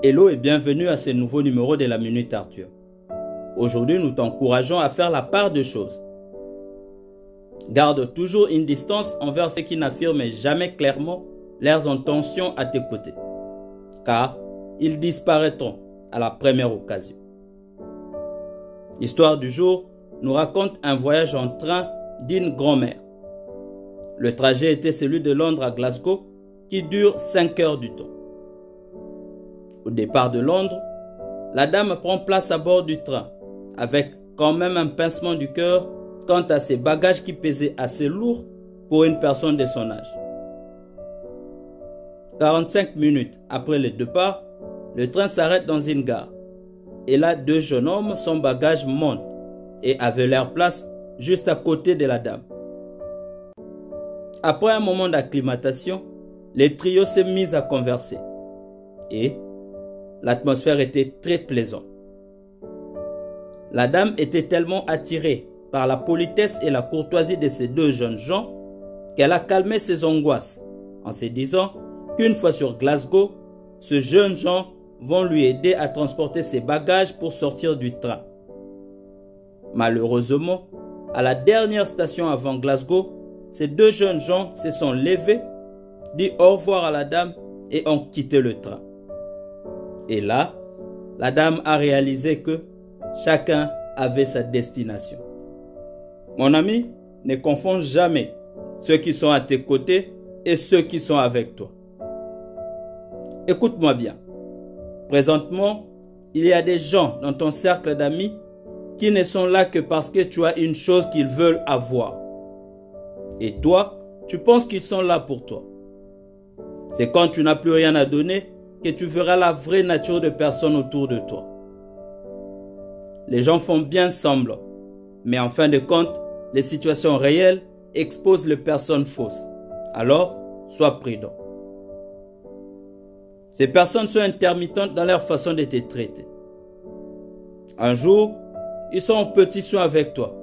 Hello et bienvenue à ce nouveau numéro de la Minute Arthur. Aujourd'hui, nous t'encourageons à faire la part des choses. Garde toujours une distance envers ceux qui n'affirment jamais clairement leurs intentions à tes côtés, car ils disparaîtront à la première occasion. L'histoire du jour nous raconte un voyage en train d'une grand-mère. Le trajet était celui de Londres à Glasgow qui dure 5 heures du temps. Au départ de Londres, la dame prend place à bord du train, avec quand même un pincement du cœur quant à ses bagages qui pesaient assez lourds pour une personne de son âge. 45 minutes après le départ, le train s'arrête dans une gare. Et là, deux jeunes hommes, son bagage montent et avaient leur place juste à côté de la dame. Après un moment d'acclimatation, les trios s'est mis à converser. Et l'atmosphère était très plaisante. La dame était tellement attirée par la politesse et la courtoisie de ces deux jeunes gens qu'elle a calmé ses angoisses en se disant qu'une fois sur Glasgow, ces jeunes gens vont lui aider à transporter ses bagages pour sortir du train. Malheureusement, à la dernière station avant Glasgow, ces deux jeunes gens se sont levés, dit au revoir à la dame et ont quitté le train. Et là, la dame a réalisé que chacun avait sa destination. Mon ami, ne confonds jamais ceux qui sont à tes côtés et ceux qui sont avec toi. Écoute-moi bien. Présentement, il y a des gens dans ton cercle d'amis qui ne sont là que parce que tu as une chose qu'ils veulent avoir. Et toi, tu penses qu'ils sont là pour toi. C'est quand tu n'as plus rien à donner que tu verras la vraie nature de personnes autour de toi. Les gens font bien semblant, mais en fin de compte, les situations réelles exposent les personnes fausses. Alors, sois prudent. Ces personnes sont intermittentes dans leur façon de te traiter. Un jour, ils sont en petits soins avec toi,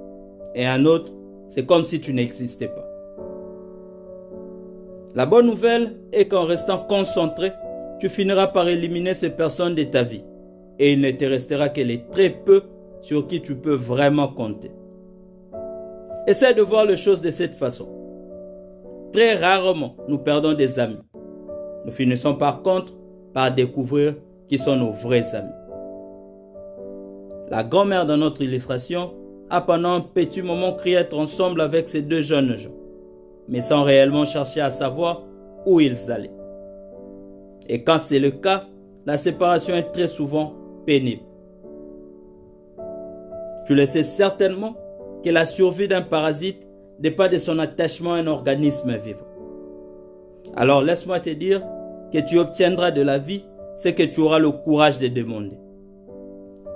et un autre, c'est comme si tu n'existais pas. La bonne nouvelle est qu'en restant concentré, tu finiras par éliminer ces personnes de ta vie, et il ne te restera que les très peu sur qui tu peux vraiment compter. Essaie de voir les choses de cette façon. Très rarement, nous perdons des amis. Nous finissons par contre par découvrir qui sont nos vrais amis. La grand-mère de notre illustration a pendant un petit moment cru être ensemble avec ces deux jeunes gens, mais sans réellement chercher à savoir où ils allaient. Et quand c'est le cas, la séparation est très souvent pénible. Tu le sais certainement que la survie d'un parasite dépend de son attachement à un organisme vivant. Alors laisse-moi te dire que tu obtiendras de la vie ce que tu auras le courage de demander.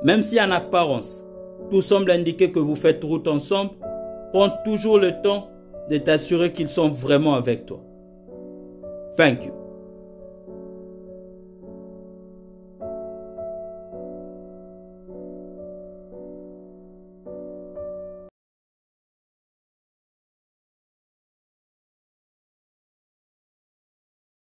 Même si en apparence, tout semble indiquer que vous faites route ensemble, prends toujours le temps de t'assurer qu'ils sont vraiment avec toi. Thank you.